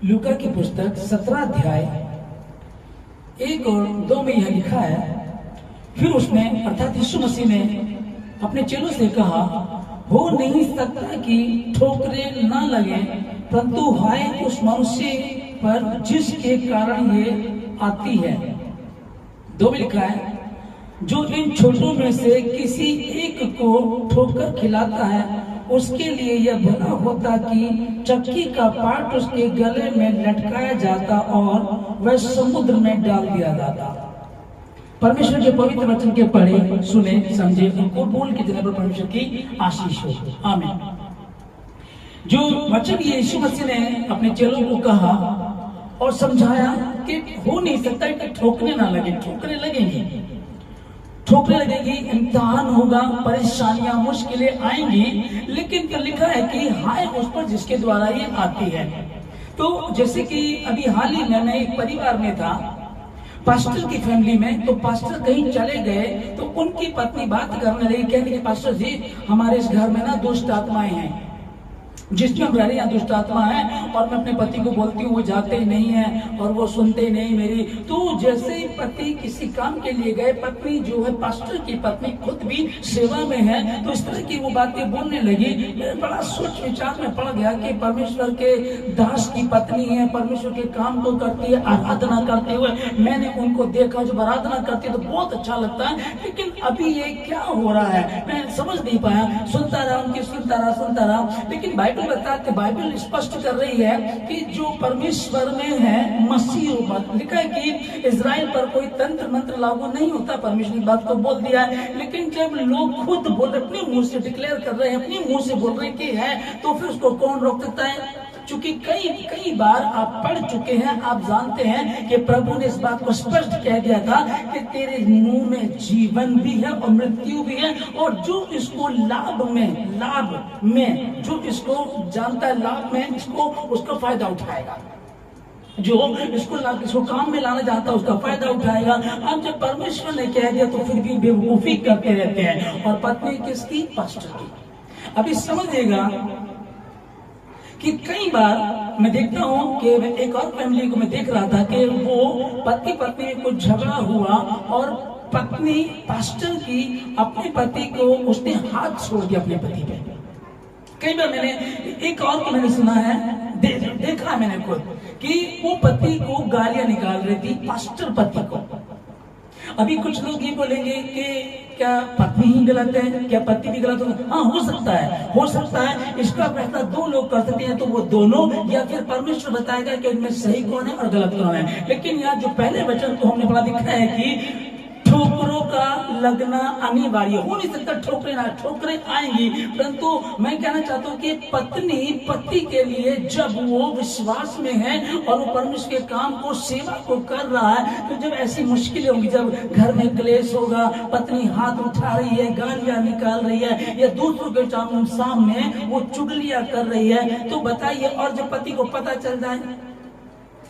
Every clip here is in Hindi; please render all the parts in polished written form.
लूका की पुस्तक 17 अध्याय 1 और 2 में यह लिखा है, फिर उसने अर्थात यीशु मसीह ने अपने चेलों से कहा, हो नहीं सकता कि ठोकरें न लगे, परंतु हाय उस मनुष्य पर जिसके कारण ये आती है। 2 में लिखा है, जो इन छोटों में से किसी एक को ठोकर खिलाता है, उसके लिए यह भला होता कि चक्की का पाट उसके गले में लटकाया जाता और वह समुद्र में डाल दिया जाता। परमेश्वर के पवित्र वचन के पढ़े, सुने, समझे, उनको बोल के देने पर परमेश्वर की आशीष हो। आमीन। जो वचन यीशु मसीह ने अपने चेलों को कहा और समझाया कि हो नहीं सकता कि ठोकने ना लगे, ठोकने लगेंगे, ठोकने लगेगी, इम्तिहान होगा, परेशानियां, मुश्किलें आएंगी, लेकिन क्या लिखा है कि हाय उस पर जिसके द्वारा ये आती है। तो जैसे कि अभी हाल ही में मैं एक परिवार में था, पास्टर की फैमिली में, तो पास्टर कहीं चले गए तो उनकी पत्नी बात करने लगी, कहने लगी, पास्टर जी हमारे इस घर में ना दुष्ट आत्माएं हैं, जिसमें हम रह रहे हैं दुष्ट आत्मा है, और मैं अपने पति को बोलती हूँ वो जाते ही नहीं है और वो सुनते ही नहीं मेरी। तो जैसे ही पति किसी काम के लिए गए, पत्नी जो है पास्टर की पत्नी खुद भी सेवा में है, तो इस तरह की वो बातें बोलने लगी। मैं बड़ा सोच विचार में पड़ गया कि परमेश्वर के दास की पत्नी है, परमेश्वर के काम को करती है, आराधना करते हुए मैंने उनको देखा, जब आराधना करती है तो बहुत अच्छा लगता है, लेकिन अभी ये क्या हो रहा है मैं समझ नहीं पाया। सुनता रहा, लेकिन बाइबल बताते, बाइबल स्पष्ट कर रही है कि जो परमेश्वर में है मसीह, लिखा है कि इजराइल पर कोई तंत्र मंत्र लागू नहीं होता। परमेश्वर की बात को बोल दिया है, लेकिन जब लोग खुद बोल अपने मुंह से डिक्लेयर कर रहे हैं, अपने मुंह से बोल रहे हैं कि है, तो फिर उसको कौन रोक सकता है? क्योंकि कई बार आप पढ़ चुके हैं, आप जानते हैं कि प्रभु ने इस बात को स्पष्ट कह दिया था कि तेरे मुंह में जीवन भी है और मृत्यु भी है, और जो इसको लाभ में जो इसको जानता है, लाभ में इसको उसका फायदा उठाएगा, जो इसको काम में लाना चाहता है उसका फायदा उठाएगा। अब जब परमेश्वर ने कह दिया तो फिर भी बेवकूफी करते रहते हैं। और पत्नी किसकी? पास्टर की। अभी समझिएगा कि कई बार मैं देखता हूँ कि एक और फैमिली को मैं देख रहा था कि वो पति पत्नी में कुछ झगड़ा हुआ और पत्नी पास्टर की अपने पति को उसने हाथ छोड़ दिया अपने पति पे। कई बार मैंने एक और को मैंने सुना है, देखा मैंने खुद कि वो पति को गालियां निकाल रही थी, पास्टर पति को। अभी कुछ लोग ये बोलेंगे कि क्या पत्नी ही गलत है, क्या पति भी गलत है? हाँ, हो सकता है। इसका फैसला 2 लोग कर सकते हैं, तो वो दोनों, या फिर परमेश्वर बताएगा कि उनमें सही कौन है और गलत कौन है। लेकिन यहाँ जो पहले वचन को हमने पढ़ा दिखा है कि ठोकरों का लगना अनिवार्य हो नहीं सकता, ठोकरें आएंगी, परंतु मैं कहना चाहता हूँ कि पत्नी पति के लिए जब वो विश्वास में है और वो परमेश्वर के काम को, सेवा को कर रहा है, तो जब ऐसी मुश्किलें होंगी, जब घर में क्लेश होगा, पत्नी हाथ उठा रही है, गालियां निकाल रही है, या दूसरों के सामने वो चुगलियां कर रही है, तो बताइए, और जब पति को पता चल जाए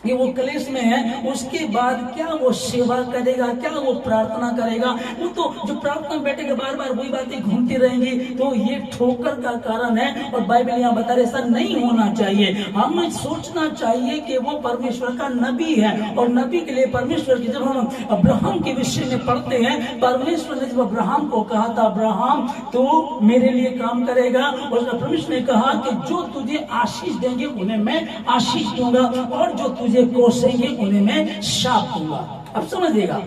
कि वो क्लेश में है, उसके बाद क्या वो सेवा करेगा, क्या वो प्रार्थना करेगा? वो तो जो प्रार्थना में बैठेगा बार बार वही बातें घूमती रहेंगी, तो ये ठोकर का कारण है। और बाइबल यहाँ बता रहे ऐसा नहीं होना चाहिए। हमें सोचना चाहिए कि वो परमेश्वर का नबी है, और नबी के लिए परमेश्वर की, जब हम अब्राहम के विषय में पढ़ते हैं, परमेश्वर ने जब अब्राहम को कहा था, अब्राहम तो मेरे लिए काम करेगा, और परमेश्वर ने कहा कि जो तुझे आशीष देंगे उन्हें मैं आशीष दूंगा, और जो तुझे कोसेंगे उन्हें मैं शाप दूंगा। अब समझिएगा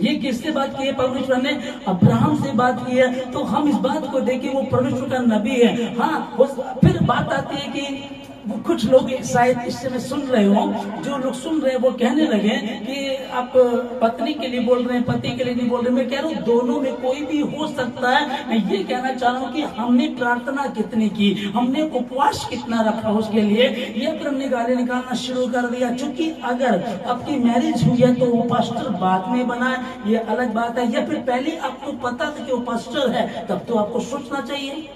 ये किससे बात की है? परमेश्वर ने अब्राहम से बात की है। तो हम इस बात को देखें, वो परमेश्वर का नबी है। हाँ, फिर बात आती है कि वो कुछ लोग शायद इस समय सुन रहे हो, जो लोग सुन रहे हैं वो कहने लगे कि आप पत्नी के लिए बोल रहे हैं, पति के लिए नहीं बोल रहे। मैं कह रहा हूँ दोनों में कोई भी हो सकता है। मैं ये कहना चाह रहा हूँ कि हमने प्रार्थना कितनी की, हमने उपवास कितना रखा उसके लिए, या फिर हमने गाली निकालना शुरू कर दिया। क्योंकि अगर आपकी मैरिज हुई है तो वो पास्टर बाद में बना है, ये अलग बात है, या फिर पहले आपको पता था कि वो पास्टर है, तब तो आपको सोचना चाहिए।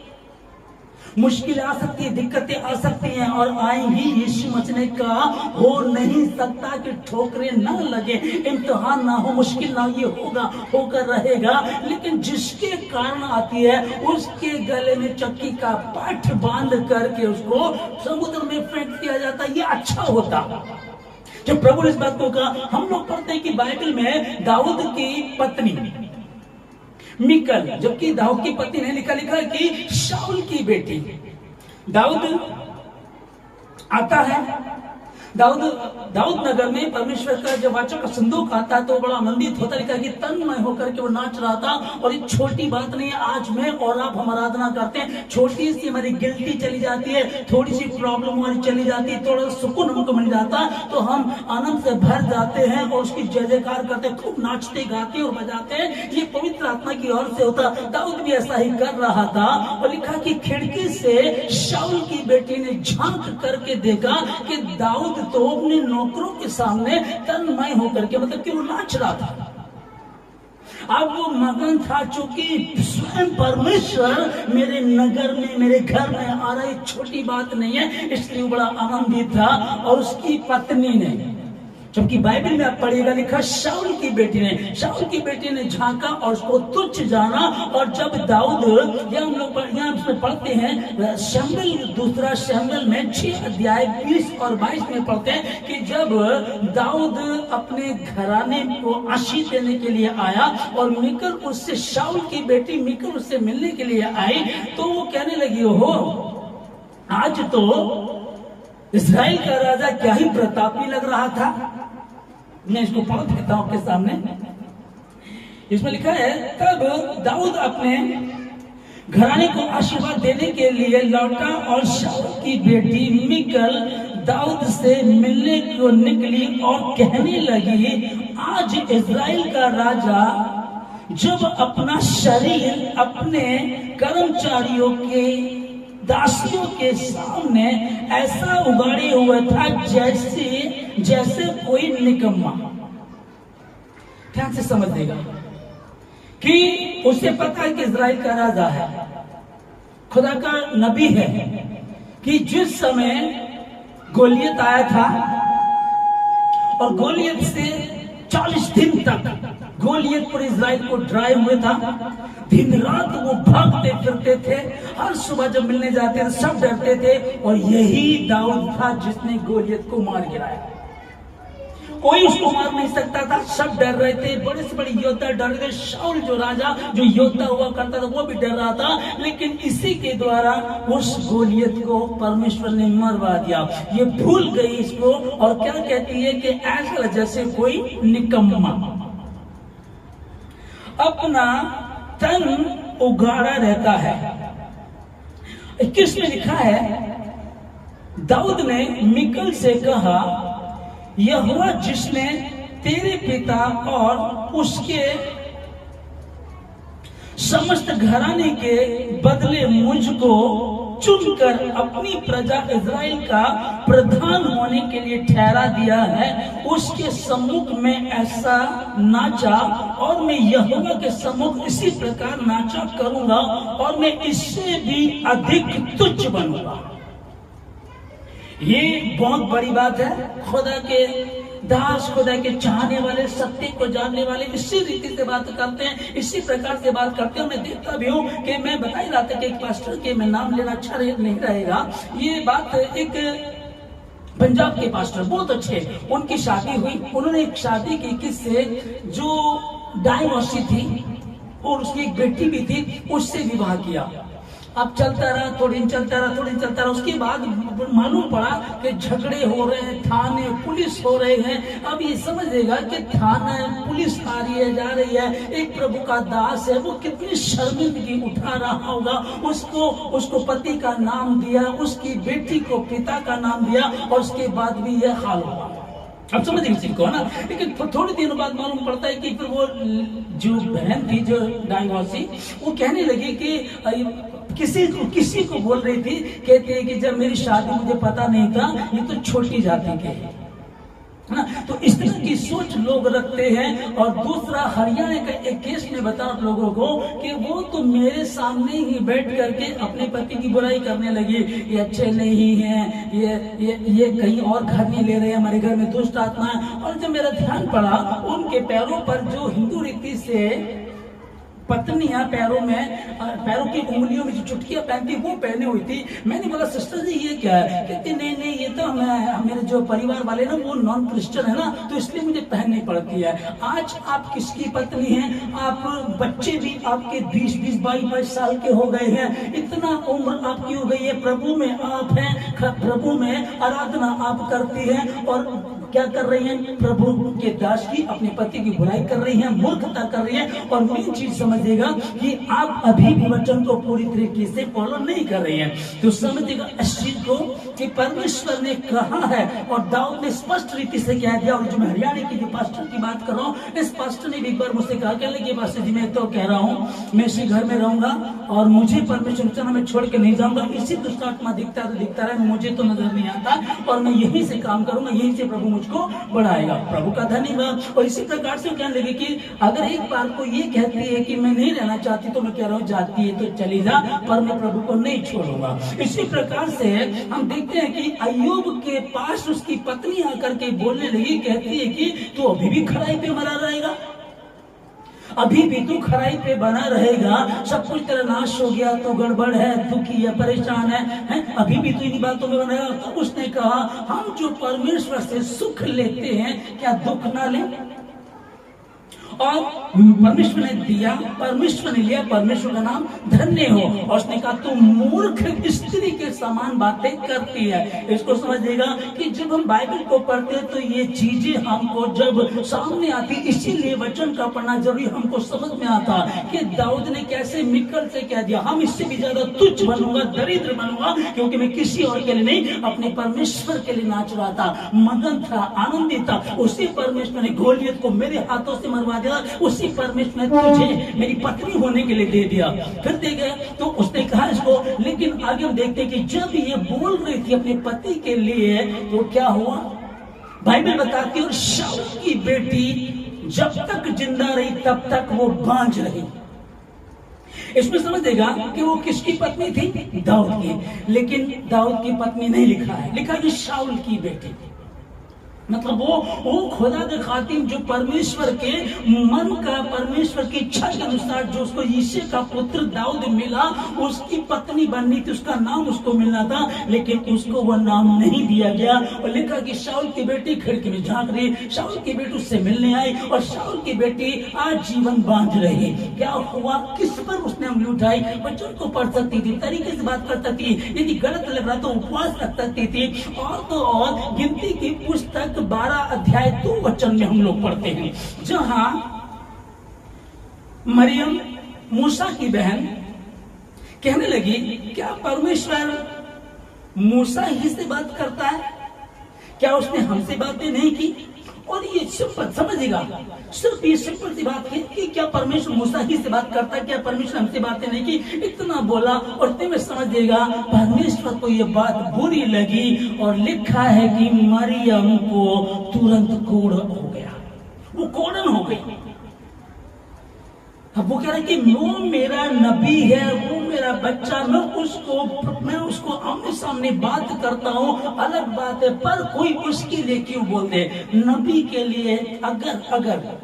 मुश्किलें आ सकती है, दिक्कतें आ सकती हैं और आएंगी। यीशु मसीह ने कहा हो नहीं सकता कि ठोकरें ना लगे, इम्तिहान ना हो, मुश्किल ना, ये होगा, होकर रहेगा। लेकिन जिसके कारण आती है उसके गले में चक्की का पाठ बांध करके उसको समुद्र में फेंक दिया जाता। ये अच्छा होता। जब प्रभु ने इस बात को कहा, हम लोग पढ़ते हैं कि बाइबल में दाऊद की पत्नी मिकल, जबकि दाऊद की पत्नी ने लिखा कि शाऊल की बेटी। दाऊद आता है, दाऊद नगर में परमेश्वर का जब वाचा का संदूक आता है तो बड़ा आनंदित होता, लिखा कि तन्मय होकर के वो नाच रहा था। और ये छोटी बात नहीं है, आज मैं और आप हम आराधना करते हैं, छोटी सी हमारी गिल्टी चली जाती है, थोड़ी सी प्रॉब्लम हमारी चली जाती है, थोड़ा सुकून हमको मिल जाता तो हम आनंद से भर जाते हैं और उसकी जय जयकार करते, खूब नाचते गाते और बजाते हैं। ये पवित्र आत्मा की ओर से होता। दाऊद भी ऐसा ही कर रहा था। और लिखा कि खिड़की से शाऊल की बेटी ने झांक करके देखा कि दाऊद तो अपने नौकरों के सामने तन्मय होकर के, मतलब कि वो नाच रहा था। अब वो मगन था, चूंकि स्वयं परमेश्वर मेरे नगर में, मेरे घर में आ रहा है, छोटी बात नहीं है, इसलिए वो बड़ा आनंदित था। और उसकी पत्नी ने, जबकि बाइबल में आप पढ़िएगा, लिखा शाऊल की बेटी ने झांका और उसको तुच्छ जाना। और जब दाऊद, या हम लोग यहाँ उसमें पढ़ते हैं शमूएल, दूसरा शमूएल में 6 अध्याय 20 और 22 में पढ़ते हैं कि जब दाऊद अपने घराने को आशीष देने के लिए आया और मिकल उससे, शाऊल की बेटी मिकल उससे मिलने के लिए आई, तो वो कहने लगी, हो आज तो इस्राएल का राजा क्या ही प्रतापी लग रहा था। मैं इसको पढ़ देता हूं आपके सामने। इसमें लिखा है, तब दाऊद अपने घराने को आशीर्वाद देने के लिए लौटा और शाऊल की बेटी मिकल दाऊद से मिलने को निकली और कहने लगी, आज इस्राएल का राजा जब अपना शरीर अपने कर्मचारियों के, दासियों के सामने ऐसा उगाड़े हुआ था जैसे कोई निकम्मा। ध्यान से समझ देगा कि उसे पता है कि इस्राएल का राजा है, खुदा का नबी है, कि जिस समय गोलियत आया था और गोलियत से 40 दिन तक गोलियत पर इस्राएल को डराए हुए था। दिन रात वो भागते फिरते थे, हर सुबह जब मिलने जाते थे सब डरते थे। और यही दाऊद था जिसने गोलियत को मार गिराया। कोई उसको मार नहीं सकता था, सब डर रहे थे, बड़े से बड़े योद्धा डर गए। शाऊल जो राजा, जो योद्धा हुआ करता था, वो भी डर रहा था। लेकिन इसी के द्वारा उस गोलियत को परमेश्वर ने मरवा दिया। ये भूल गई इसको और क्या कहती है कि ऐसा जैसे कोई निकम्मा अपना तन उगाड़ा रहता है। 21 में लिखा है, दाऊद ने मिकल से कहा, यहोवा जिसने तेरे पिता और उसके समस्त घराने के बदले मुझको चुनकर अपनी प्रजा इज़राइल का प्रधान होने के लिए ठहरा दिया है, उसके सम्मुख में ऐसा नाचा और मैं यहोवा के सम्मुख इसी प्रकार नाचा करूंगा और मैं इससे भी अधिक तुच्छ बनूंगा। ये बहुत बड़ी बात है। खुदा के दास, खुदा के चाहने वाले, सत्य को जानने वाले इसी रीति से बात करते हैं, इसी प्रकार से बात करते हैं। मैं देखता भी हूँ कि मैं बता ही रहा था कि एक पास्टर के, मैं नाम लेना अच्छा नहीं रहेगा, ये बात एक पंजाब के पास्टर बहुत अच्छे, उनकी शादी हुई, उन्होंने एक शादी की किससे, जो डाइवोर्सी थी और उसकी एक बेटी भी थी, उससे विवाह किया। अब चलता रहा, थोड़ी चलता रहा। उसके बाद मालूम पड़ा कि झगड़े हो रहे हैं, थाने पुलिस हो रहे हैं। अब ये समझ लेगा कि थाना पुलिस आ रही है, जा रही है, एक प्रभु का दास है, वो कितनी शर्मिंदगी उठा रहा होगा। उसको पति का नाम दिया, उसकी बेटी को पिता का नाम दिया और उसके बाद भी यह हाल हुआ। अब समझ इसी को ना। लेकिन थोड़ी दिनों बाद मालूम पड़ता है कि फिर वो जो बहन थी, जो डाइवोर्सी, वो कहने लगी कि किसी को बोल रही थी, कहती है कि जब मेरी शादी मुझे पता नहीं था, ये तो छोटी जाति के हैं। है ना। तो इस तरह की सोच लोग रखते हैं। और दूसरा, हरियाणा का एक केस में बता आप लोगों को कि वो तो मेरे सामने ही बैठ करके अपने पति की बुराई करने लगी, ये अच्छे नहीं हैं, ये कहीं और घर नहीं ले रहे हैं, हमारे घर में दुष्ट आत्मा है। और जब मेरा ध्यान पड़ा, उनके पैरों पर जो हिंदू रीति से पत्नियां पैरों की उंगलियों में जो चुटकियां पहनती वो पहने हुई थी। मैंने बोला सिस्टर जी ये क्या है? कहते नहीं नहीं, ये तो मेरे जो परिवार वाले ना वो नॉन क्रिश्चियन है ना, तो इसलिए मुझे पहननी पड़ती है। आज आप किसकी पत्नी हैं? आप बच्चे भी आपके 20-20, 22-22 साल के हो गए हैं, इतना उम्र आपकी हो गई है, प्रभु में आप हैं, प्रभु में आराधना आप करती हैं, और क्या कर रही हैं? प्रभु के दास की, अपने पति की बुराई कर रही हैं, मूर्खता कर रही हैं। और मेन चीज समझिएगा कि आप अभी भी वचन को पूरी तरीके से फॉलो नहीं कर रही हैं। तो समझिएगा इस चीज को कि परमेश्वर ने कहा है, और दाऊद ने स्पष्ट रीति से कह दिया। और जो मैं हरियाणा के जो पास्टर की बात कर रहा हूँ, इस पास्टर ने भी एक बार मुझसे कहा, कहने लगे पास्टर जी मैं तो कह रहा हूँ मैं इसी घर में रहूंगा और मुझे परमेश्वर चना मैं छोड़ के नहीं जाऊंगा। इसी दुष्ट आत्मा दिखता रहे, मुझे तो नजर नहीं आता, और मैं यहीं से काम करूंगा, यहीं से प्रभु मुझको बढ़ाएगा। प्रभु का धन्यवाद। और इसी प्रकार से कहने लगे कि अगर एक बार को ये कहती है कि मैं नहीं रहना चाहती, तो मैं कह रहा हूँ जाती है तो चली जा, पर मैं प्रभु को नहीं छोड़ूंगा। इसी प्रकार से हम देखते हैं कि अय्यूब के पास उसकी पत्नी आकर के बोलने लगी, कहती है कि तू अभी भी खराई पे मरा रहेगा, अभी भी तू खराई पे बना रहेगा, सब कुछ तेरा नाश हो गया, तो गड़बड़ है, दुखी है, परेशान है, अभी भी तू इन्हीं बातों में बना। तो उसने कहा हम जो परमेश्वर से सुख लेते हैं, क्या दुख ना ले? और परमेश्वर ने दिया, परमेश्वर ने लिया, परमेश्वर का नाम धन्य हो। और उसने कहा तू मूर्ख स्त्री के समान बातें करती है। इसको समझिएगा कि जब हम बाइबल को पढ़ते हैं तो ये चीजें हमको जब सामने आती, इसीलिए वचन का पढ़ना जरूरी, हमको समझ में आता कि दाऊद ने कैसे मिकल से कह दिया, हम इससे भी ज्यादा तुच्छ बनूंगा, दरिद्र बनूंगा, क्योंकि मैं किसी और के लिए नहीं, अपने परमेश्वर के लिए नाच रहा था, मगन था, आनंदित था। उसी परमेश्वर ने गोलियत को मेरे हाथों से मरवा दिया, उसी परमेश्वर ने तुझे मेरी पत्नी होने के लिए दे दिया। फिर देखे तो उसने कहा इसको। लेकिन आगे हम देखते कि जब ये बोल रही थी अपने पति के लिए, तो क्या हुआ? बाइबल बताती है, और शाऊल की बेटी जब तक जिंदा रही तब तक वो बांझ रही। इसमें समझेगा कि वो किसकी पत्नी थी? दाऊद की। लेकिन दाऊद की पत्नी नहीं लिखा है, लिखा कि शाऊल की बेटी। मतलब वो खुदा के खातिम जो परमेश्वर के मन का, परमेश्वर की इच्छा के अनुसार जो उसको यिशै का पुत्र दाऊद मिला, उसकी पत्नी बननी थी, उसका नाम उसको मिलना था, लेकिन उसको वो नाम नहीं दिया गया। और लिखा कि शाऊल की बेटी खिड़की में झांक रही, शाऊल की बेटी उससे मिलने आई, और शाऊल की बेटी आज जीवन बांध रही। क्या हुआ? किस पर उसने उंगली उठाई? बच्चों को पढ़ सकती थी, तरीके से बात कर सकती थी, यदि गलत लग रहा तो उपवास रख सकती थी। और तो और गिनती की पुस्तक 12 अध्याय 2 वचन में हम लोग पढ़ते हैं, जहां मरियम मूसा की बहन कहने लगी, क्या परमेश्वर मूसा ही से बात करता है? क्या उसने हमसे बातें नहीं की? और ये सिंपल समझिएगा, सिर्फ ये सिंपल सी बात है कि क्या परमेश्वर मूसा ही से बात करता है? क्या परमेश्वर हमसे बातें नहीं की? इतना बोला, और तुम्हें समझिएगा परमेश्वर को ये बात बुरी लगी, और लिखा है कि मरियम को तुरंत कोढ़ हो गया, वो कोढ़न हो गई। अब वो कह रहे कि वो मेरा नबी है, वो मेरा बच्चा, मैं उसको आमने सामने बात करता हूँ, अलग बात है, पर कोई उसके लिए क्यों बोल दे? नबी के लिए अगर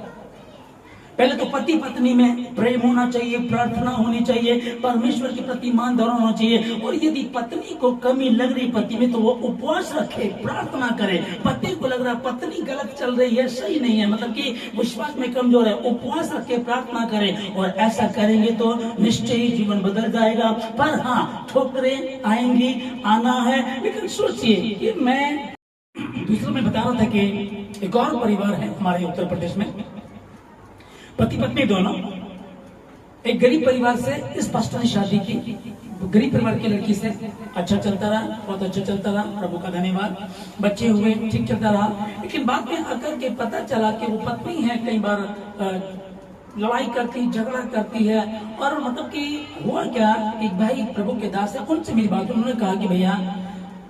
पहले तो पति पत्नी में प्रेम होना चाहिए, प्रार्थना होनी चाहिए, परमेश्वर के प्रति मान धरण होना चाहिए। और यदि पत्नी को कमी लग रही पति में, तो वो उपवास रखे, प्रार्थना करे। पति को लग रहा पत्नी गलत चल रही है, सही नहीं है, मतलब कि विश्वास में कमजोर है, उपवास रखे, प्रार्थना करे। और ऐसा करेंगे तो निश्चय ही जीवन बदल जाएगा। पर हाँ, ठोकरें आएंगी, आना है। लेकिन सोचिए कि मैं दूसरा में बता रहा था कि एक और परिवार है हमारे उत्तर प्रदेश में, पति पत्नी दोनों, एक गरीब परिवार से इस पास्टर ने शादी की। गरीब परिवार की लड़की से अच्छा चलता रहा, बहुत अच्छा चलता रहा, प्रभु का धन्यवाद, बच्चे हुए, ठीक चलता रहा। लेकिन बाद में आकर के पता चला कि वो पत्नी है, कई बार लड़ाई करती, झगड़ा करती है। और मतलब कि हुआ क्या कि भाई प्रभु के दास है, उनसे मेरी बात, उन्होंने कहा कि भैया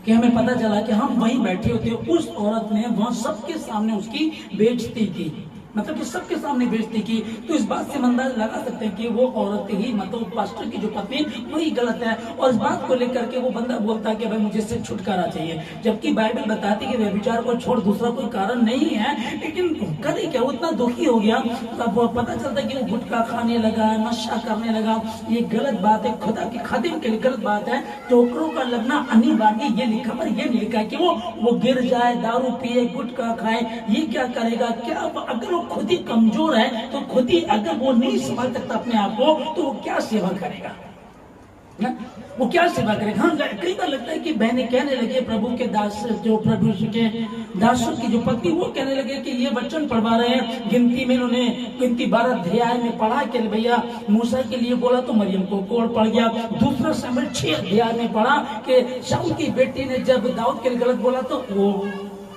कि हमें पता चला कि हम वहीं बैठे होते, उस औरत ने वहां सबके सामने उसकी बेइज्जती की, मतलब कि सबके सामने बेइज्जती की। तो इस बात से अंदाजा लगा सकते हैं कि वो औरत ही, मतलब पास्टर की जो पत्नी वही गलत है। और इस बात को लेकर के वो बंदा बोलता है कि भाई मुझे इससे छुटकारा चाहिए, जबकि बाइबल बताती है कि व्यभिचार को छोड़ दूसरा कोई कारण नहीं है। लेकिन करे क्या, वो इतना दुखी हो गया, तब पता चलता है कि वो गुटखा खाने लगा, नशा करने लगा। ये गलत बात है, खुदा की खातिर के लिए गलत बात है। टोकरों का लगना अनिवार्य ये लिखा, पर ये नहीं लिखा कि वो गिर जाए, दारू पिए, गुटखा खाए, ये क्या करेगा। क्या अगर वो खुद ही कमजोर है तो खुद ही अगर वो नहीं संभाल सकता अपने आप को, तो वो क्या सेवा करेगा ना? वो क्या सेवा करेगा। हाँ, कई बार लगता है कि बहनें कहने लगे, प्रभु के दास, जो प्रभु के दासों की जो पत्नी, वो कहने लगे कि ये वचन पढ़वा रहे हैं। गिनती में इन्होंने गिनती 12 अध्याय में पढ़ा कि भैया मूसा के लिए बोला तो मरियम को कोड़ पड़ गया। दूसरा शामिल 6 अध्याय में पढ़ा कि शाऊल की बेटी ने जब दाऊद के लिए गलत बोला तो वो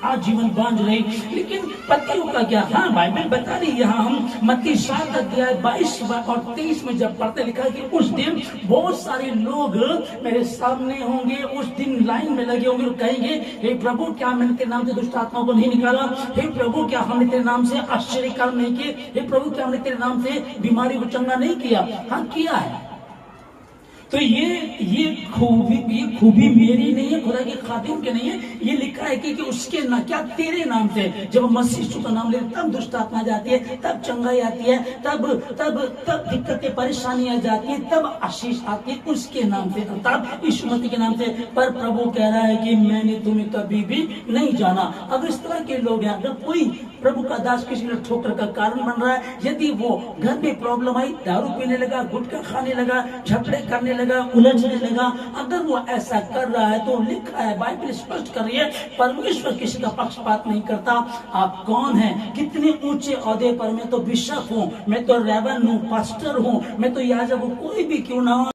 आजीवन बांझ रही। लेकिन पतियों का क्या? हाँ, बाइबल बता रही है। यहाँ हम मत्ती 7 अध्याय 22 और 23 में जब पढ़ते, लिखा कि उस दिन बहुत सारे लोग मेरे सामने होंगे, उस दिन लाइन में लगे होंगे और कहेंगे, हे प्रभु क्या मैंने तेरे नाम से दुष्ट आत्माओं को नहीं निकाला? हे प्रभु क्या हमने तेरे नाम से आश्चर्य काम नहीं किए? हे प्रभु क्या हमने तेरे नाम से बीमारी को चंगा नहीं किया? हाँ, किया है। तो ये खूबी मेरी नहीं है, खुदा की खातिन के नहीं है। ये लिखा है कि उसके ना क्या तेरे नाम से, जब मसीह यीशु का नाम ले तब दुष्ट आत्मा जाती है, तब चंगाई आती है, तब तब तब दिक्कतें परेशानियां जाती है, तब आशीष आती है उसके नाम से, अर्थात यीशु मसीह के नाम से। पर प्रभु कह रहा है कि मैंने तुम्हें कभी भी नहीं जाना। अगर इस तरह के लोग हैं, अगर कोई प्रभु का दास किसी ने ठोकर का कारण बन रहा है, यदि वो घर में प्रॉब्लम आई, दारू पीने लगा, गुटखा खाने लगा, झगड़े करने लगा, उलझने लगा, अगर वो ऐसा कर रहा है तो लिखा है, बाइबल स्पष्ट कर रही है, परमेश्वर किसी का पक्षपात नहीं करता। आप कौन हैं? कितने ऊंचे ओहदे पर? मैं तो बिशप हूँ, मैं तो रेवन हूँ, पास्टर हूँ, मैं तो याजक हूँ, कोई भी क्यों ना हो।